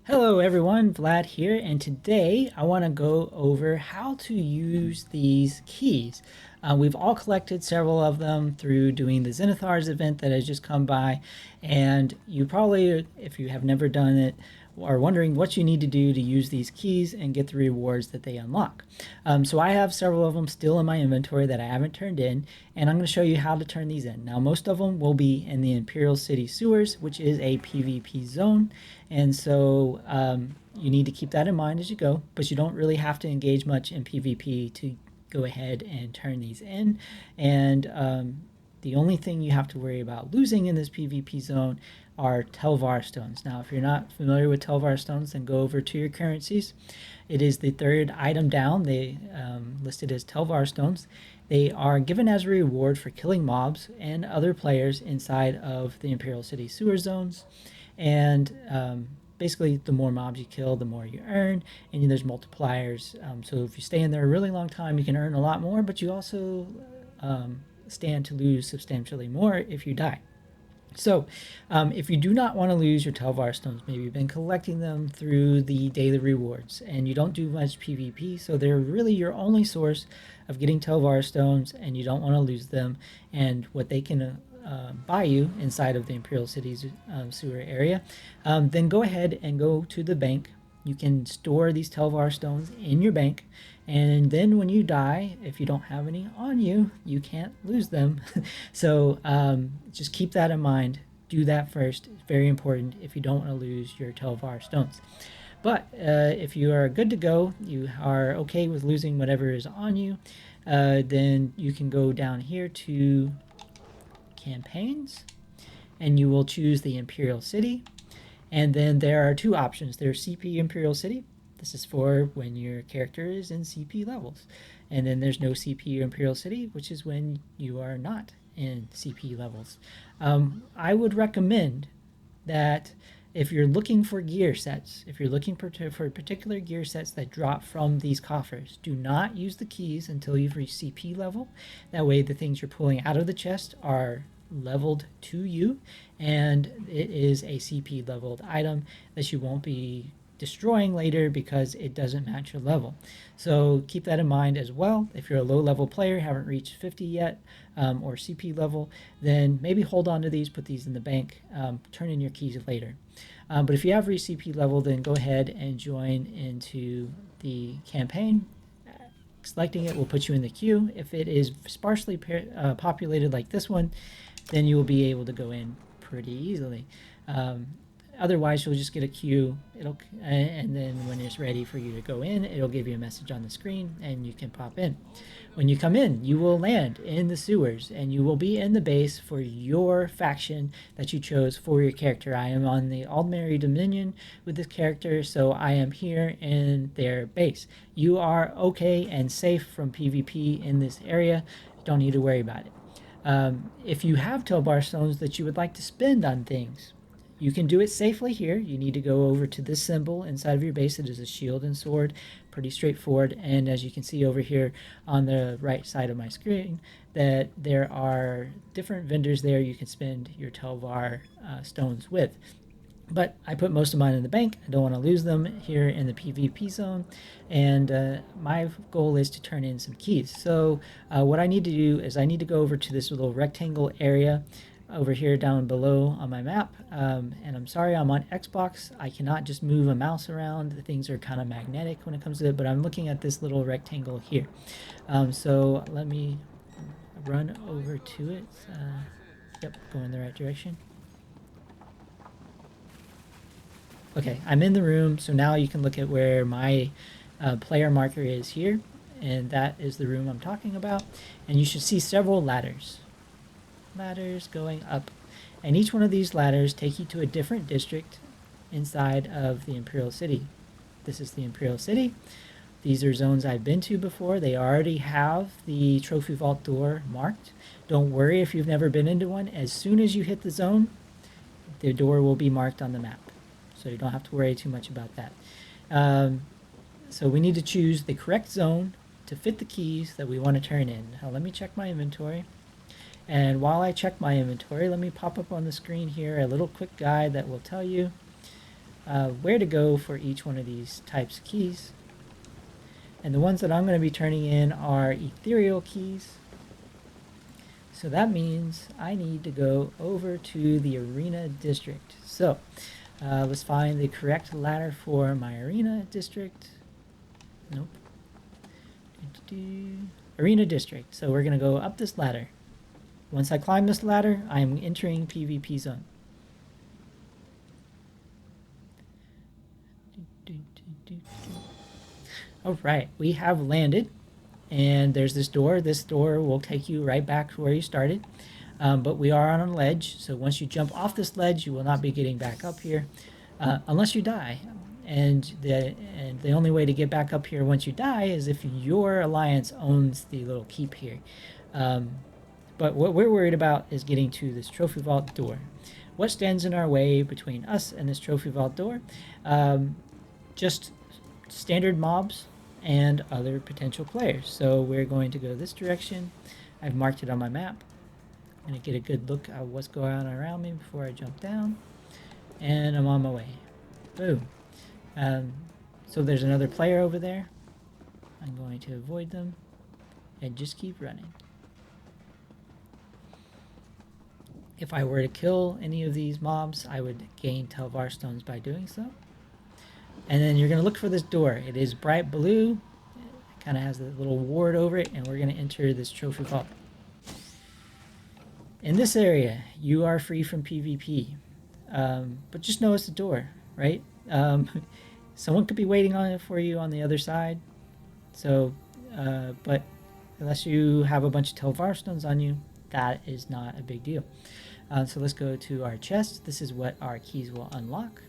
Hello everyone, Vlad here, and today I want to go over how to use these keys. We've all collected several of them through doing the Zenithar's event that has just come by, and you probably, if you have never done it, are wondering what you need to do to use these keys and get the rewards that they unlock. So I have several of them still in my inventory that I haven't turned in, and I'm going to show you how to turn these in. Now most of them will be in the Imperial City sewers, which is a PvP zone, and so you need to keep that in mind as you go, but you don't really have to engage much in PvP to go ahead and turn these in. And the only thing you have to worry about losing in this PvP zone are Tel Var stones. Now, if you're not familiar with Tel Var stones, then go over to your currencies. It is the third item down. They listed as Tel Var stones. They are given as a reward for killing mobs and other players inside of the Imperial City sewer zones. And basically, the more mobs you kill, the more you earn, and there's multipliers. So if you stay in there a really long time, you can earn a lot more, but you also stand to lose substantially more if you die. So if you do not want to lose your Tel Var stones, maybe you've been collecting them through the daily rewards and you don't do much PvP, so they're really your only source of getting Tel Var stones and you don't want to lose them, and what they can buy you inside of the Imperial City's sewer area, then go ahead and go to the bank. You can store these Tel Var stones in your bank, and then when you die, if you don't have any on you, you can't lose them. So just keep that in mind. Do that first. It's very important if you don't want to lose your Tel Var stones. But if you are good to go, you are okay with losing whatever is on you, then you can go down here to campaigns and you will choose the Imperial City, and then there are two options. There's CP Imperial City. This is for when your character is in CP levels, and then there's no CP Imperial City, which is when you are not in CP levels. I would recommend that if you're looking for gear sets, if you're looking for particular gear sets that drop from these coffers, do not use the keys until you've reached CP level. That way the things you're pulling out of the chest are leveled to you, and it is a CP leveled item that you won't be destroying later because it doesn't match your level. So keep that in mind as well. If you're a low level player, haven't reached 50 yet, or CP level, then maybe hold on to these, put these in the bank, turn in your keys later. But if you have reached CP level, then go ahead and join into the campaign. Selecting it will put you in the queue. If it is sparsely populated like this one, then you will be able to go in pretty easily. Otherwise, you'll just get a queue. And then when it's ready for you to go in, it'll give you a message on the screen, and you can pop in. When you come in, you will land in the sewers, and you will be in the base for your faction that you chose for your character. I am on the Aldmeri Dominion with this character, so I am here in their base. You are okay and safe from PvP in this area. Don't need to worry about it. If you have Tel Var stones that you would like to spend on things, you can do it safely here. You need to go over to this symbol inside of your base. It is a shield and sword. Pretty straightforward. And as you can see over here on the right side of my screen, that there are different vendors there you can spend your Tel Var stones with. But I put most of mine in the bank. I don't want to lose them here in the PvP zone. And my goal is to turn in some keys. So what I need to do is I need to go over to this little rectangle area over here down below on my map. And I'm sorry, I'm on Xbox. I cannot just move a mouse around. The things are kind of magnetic when it comes to it, but I'm looking at this little rectangle here. So let me run over to it. Yep, going in the right direction. Okay, I'm in the room, so now you can look at where my player marker is here, and that is the room I'm talking about. And you should see several ladders going up, and each one of these ladders take you to a different district inside of the Imperial City. This is the Imperial City. These are zones I've been to before. They already have the trophy vault door marked. Don't worry if you've never been into one. As soon as you hit the zone, the door will be marked on the map, so you don't have to worry too much about that. So we need to choose the correct zone to fit the keys that we want to turn in. Now let me check my inventory. And while I check my inventory, let me pop up on the screen here a little quick guide that will tell you where to go for each one of these types of keys. And the ones that I'm going to be turning in are ethereal keys. So that means I need to go over to the arena district. So let's find the correct ladder for my arena district. Nope. Arena district. So we're going to go up this ladder. Once I climb this ladder, I'm entering PvP zone. Alright, we have landed, and there's this door. This door will take you right back to where you started, but we are on a ledge, so once you jump off this ledge, you will not be getting back up here, unless you die. And the only way to get back up here once you die is if your alliance owns the little keep here. But what we're worried about is getting to this trophy vault door. What stands in our way between us and this trophy vault door? Just standard mobs and other potential players. So we're going to go this direction. I've marked it on my map. I'm going to get a good look at what's going on around me before I jump down. And I'm on my way. Boom. So there's another player over there. I'm going to avoid them and just keep running. If I were to kill any of these mobs, I would gain Tel Var stones by doing so. And then you're going to look for this door. It is bright blue. It kind of has a little ward over it, and we're going to enter this trophy vault. In this area, you are free from PvP. But just know it's a door, right? Someone could be waiting on it for you on the other side. So, but unless you have a bunch of Tel Var stones on you, that is not a big deal. So let's go to our chest. This is what our keys will unlock.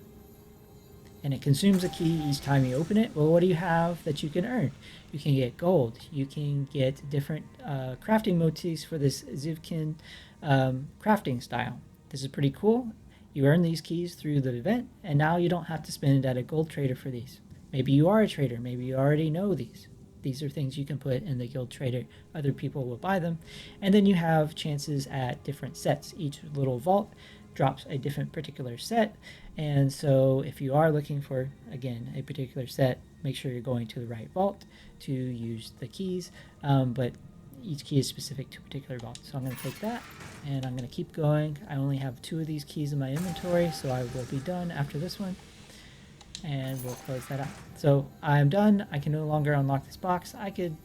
And it consumes a key each time you open it. Well, what do you have that you can earn? You can get gold. You can get different crafting motifs for this Zivkin crafting style. This is pretty cool. You earn these keys through the event, and now you don't have to spend it at a gold trader for these. Maybe you are a trader. Maybe you already know these. These are things you can put in the guild trader. Other people will buy them. And then you have chances at different sets. Each little vault drops a different particular set. And so if you are looking for, again, a particular set, make sure you're going to the right vault to use the keys. But each key is specific to a particular vault. So I'm going to take that, and I'm going to keep going. I only have 2 of these keys in my inventory, so I will be done after this one. And we'll close that out. So I'm done. I can no longer unlock this box. I could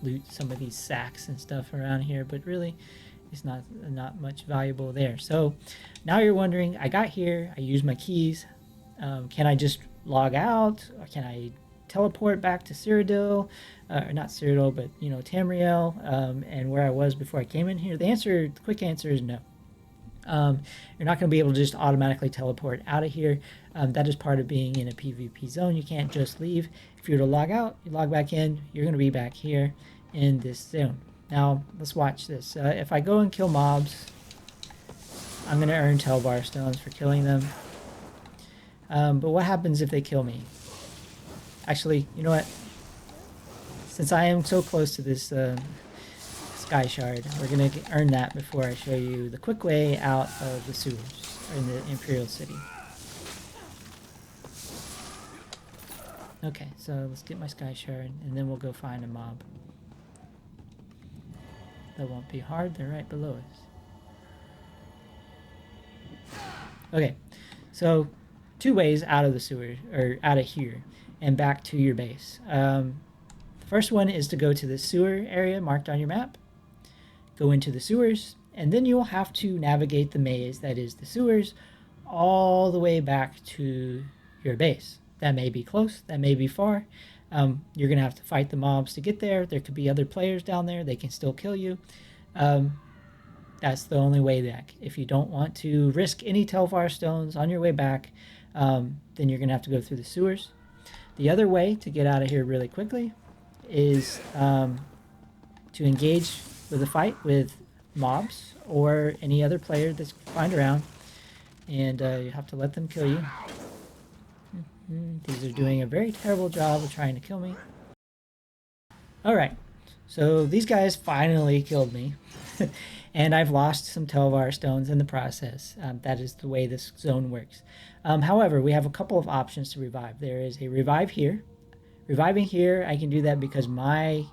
loot some of these sacks and stuff around here, but really it's not much valuable there. So now you're wondering, I got here, I used my keys. Can I just log out? Or can I teleport back to Cyrodiil? Or not Cyrodiil, but Tamriel, and where I was before I came in here? The quick answer is no. You're not going to be able to just automatically teleport out of here. That is part of being in a PvP zone. You can't just leave. If you were to log out, you log back in, you're going to be back here in this zone. Now, let's watch this. If I go and kill mobs, I'm going to earn Tel Var stones for killing them. But what happens if they kill me? Actually, you know what? Since I am so close to this Sky Shard, we're going to earn that before I show you the quick way out of the sewers in the Imperial City. Okay, so let's get my Sky Shard, and then we'll go find a mob. That won't be hard, they're right below us. Okay, so 2 ways out of the sewer, or out of here, and back to your base. The first one is to go to the sewer area marked on your map, go into the sewers, and then you'll have to navigate the maze that is the sewers all the way back to your base. That may be close, that may be far. You're going to have to fight the mobs to get there. There could be other players down there. They can still kill you. That's the only way back. If you don't want to risk any Tel Var stones on your way back, then you're going to have to go through the sewers. The other way to get out of here really quickly is to engage with a fight with mobs or any other player that's find around, and you have to let them kill you. These are doing a very terrible job of trying to kill me. Alright, so these guys finally killed me. and I've lost some Tel Var stones in the process. That is the way this zone works. However, we have a couple of options to revive. There is a revive here. Reviving here, I can do that because my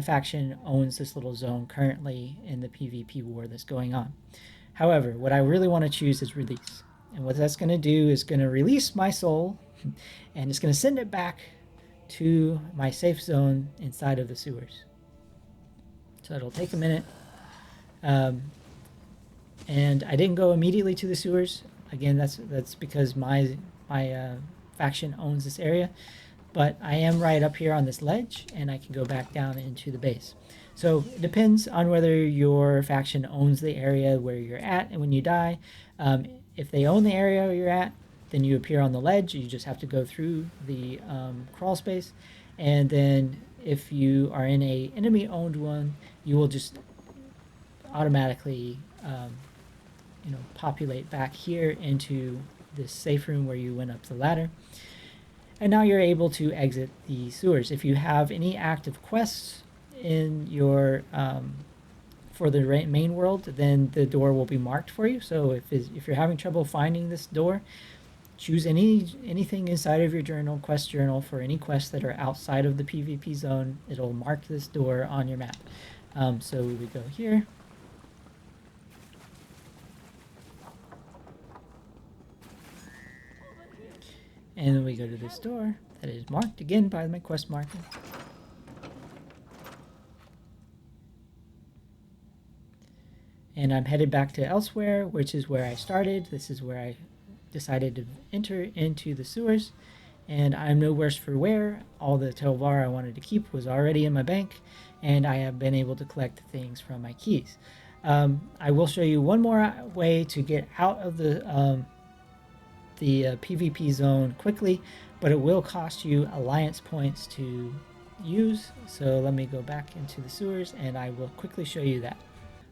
faction owns this little zone currently in the PvP war that's going on. However, what I really want to choose is release. And what that's going to do is going to release my soul, and it's going to send it back to my safe zone inside of the sewers. So it'll take a minute. And I didn't go immediately to the sewers. Again, that's because my faction owns this area. But I am right up here on this ledge, and I can go back down into the base. So it depends on whether your faction owns the area where you're at, and when you die, if they own the area where you're at, then you appear on the ledge. You just have to go through the crawl space, and then if you are in a enemy-owned one, you will just automatically, populate back here into this safe room where you went up the ladder. And now you're able to exit the sewers. If you have any active quests in your for the main world, then the door will be marked for you. So if you're having trouble finding this door, choose anything inside of your quest journal for any quests that are outside of the PvP zone. It'll mark this door on your map. So we go here. And then we go to this door that is marked again by my quest marker. And I'm headed back to elsewhere, which is where I started. This is where I decided to enter into the sewers. And I'm no worse for wear. All the Tel Var I wanted to keep was already in my bank, and I have been able to collect things from my keys. I will show you one more way to get out of the PvP zone quickly, but it will cost you alliance points to use. So let me go back into the sewers, and I will quickly show you that.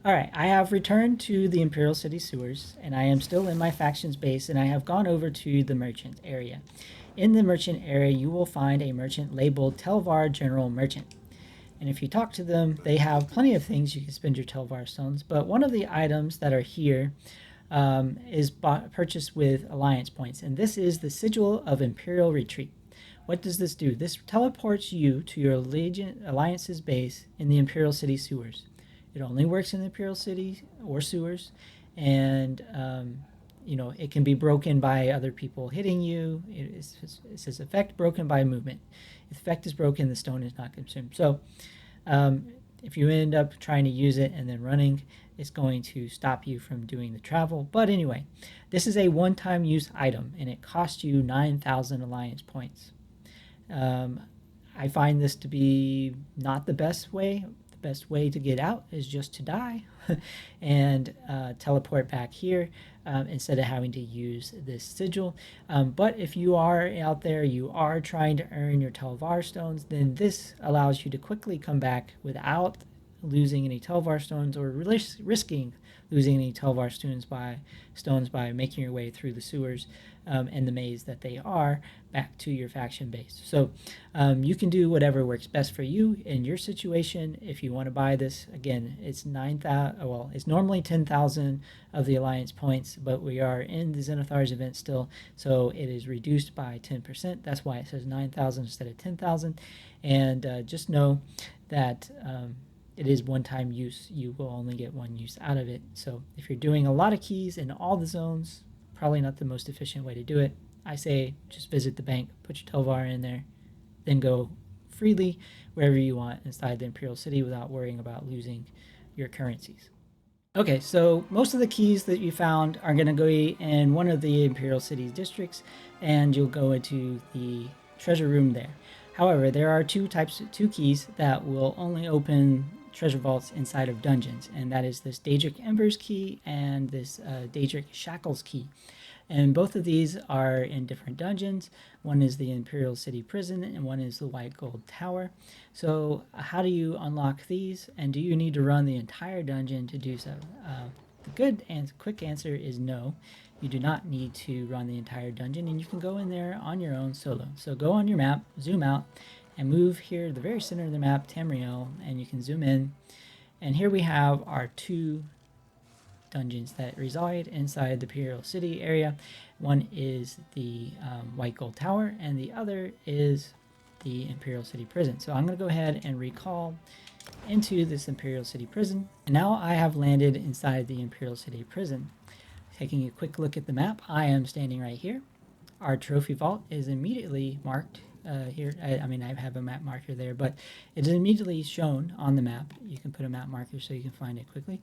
Alright, I have returned to the Imperial City sewers, and I am still in my faction's base, and I have gone over to the merchant area. In the merchant area, you will find a merchant labeled Tel Var General Merchant. And if you talk to them, they have plenty of things you can spend your Tel Var stones, but one of the items that are here is purchased with alliance points, and this is the Sigil of Imperial Retreat. What does this do? This teleports you to your alliance's base in the Imperial City sewers. It only works in the Imperial City or sewers, and it can be broken by other people hitting you. It says effect broken by movement. If the effect is broken, the stone is not consumed. So if you end up trying to use it and then running, it's going to stop you from doing the travel. But anyway, this is a one-time use item, and it costs you 9,000 alliance points. I find this to be not the best way. The best way to get out is just to die and teleport back here instead of having to use this sigil. But if you are out there, you are trying to earn your Tel Var stones, then this allows you to quickly come back without losing any Tel Var stones or risking losing any Tel Var stones by making your way through the sewers and the maze that they are back to your faction base. So you can do whatever works best for you in your situation. If you want to buy this, again, it's 9,000. Well, it's normally 10,000 of the alliance points, but we are in the Zenithar Event still, so it is reduced by 10%. That's why it says 9,000 instead of 10,000. And just know that it is one-time use. You will only get one use out of it. So if you're doing a lot of keys in all the zones, probably not the most efficient way to do it. I say just visit the bank, put your Tel Var in there, then go freely wherever you want inside the Imperial City without worrying about losing your currencies. Okay, so most of the keys that you found are going to go in one of the Imperial City districts, and you'll go into the treasure room there. However, there are two keys that will only open treasure vaults inside of dungeons, and that is this Daedric Embers key and this Daedric Shackles key. And both of these are in different dungeons. One is the Imperial City Prison, and one is the White Gold Tower. So how do you unlock these, and do you need to run the entire dungeon to do so? The good and quick answer is no. You do not need to run the entire dungeon, and you can go in there on your own solo. So go on your map, zoom out, and move here to the very center of the map, Tamriel, and you can zoom in. And here we have our two dungeons that reside inside the Imperial City area. One is the White Gold Tower, and the other is the Imperial City Prison. So I'm going to go ahead and recall into this Imperial City Prison. And now I have landed inside the Imperial City Prison. Taking a quick look at the map, I am standing right here. Our trophy vault is immediately marked here. I mean, I have a map marker there, but it is immediately shown on the map. You can put a map marker so you can find it quickly.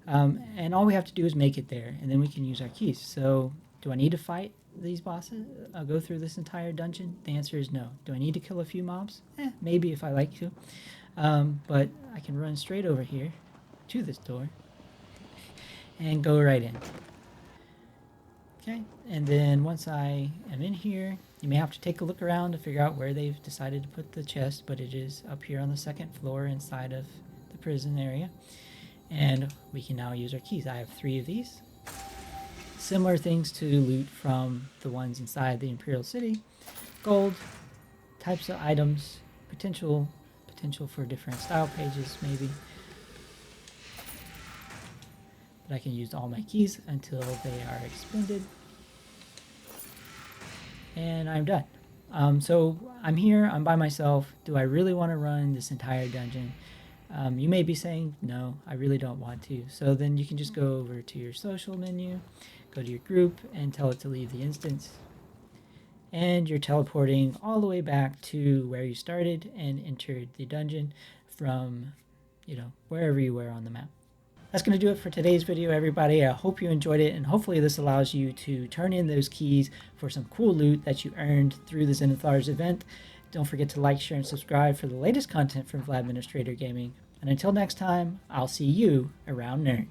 And all we have to do is make it there, and then we can use our keys. So do I need to fight these bosses? I'll go through this entire dungeon? The answer is no. Do I need to kill a few mobs? Maybe if I like to. But I can run straight over here to this door and go right in. Okay, and then once I am in here, you may have to take a look around to figure out where they've decided to put the chest, but it is up here on the second floor inside of the prison area. And we can now use our keys. I have 3 of these. Similar things to loot from the ones inside the Imperial City. Gold, types of items, potential for different style pages maybe. But I can use all my keys until they are expended. And I'm done. So I'm here, I'm by myself. Do I really want to run this entire dungeon? You may be saying, no, I really don't want to. So then you can just go over to your social menu, go to your group, and tell it to leave the instance. And you're teleporting all the way back to where you started and entered the dungeon from, wherever you were on the map. That's going to do it for today's video, everybody. I hope you enjoyed it, and hopefully this allows you to turn in those keys for some cool loot that you earned through the Zenithar's event. Don't forget to like, share, and subscribe for the latest content from Vladministrator Gaming. And until next time, I'll see you around Nern.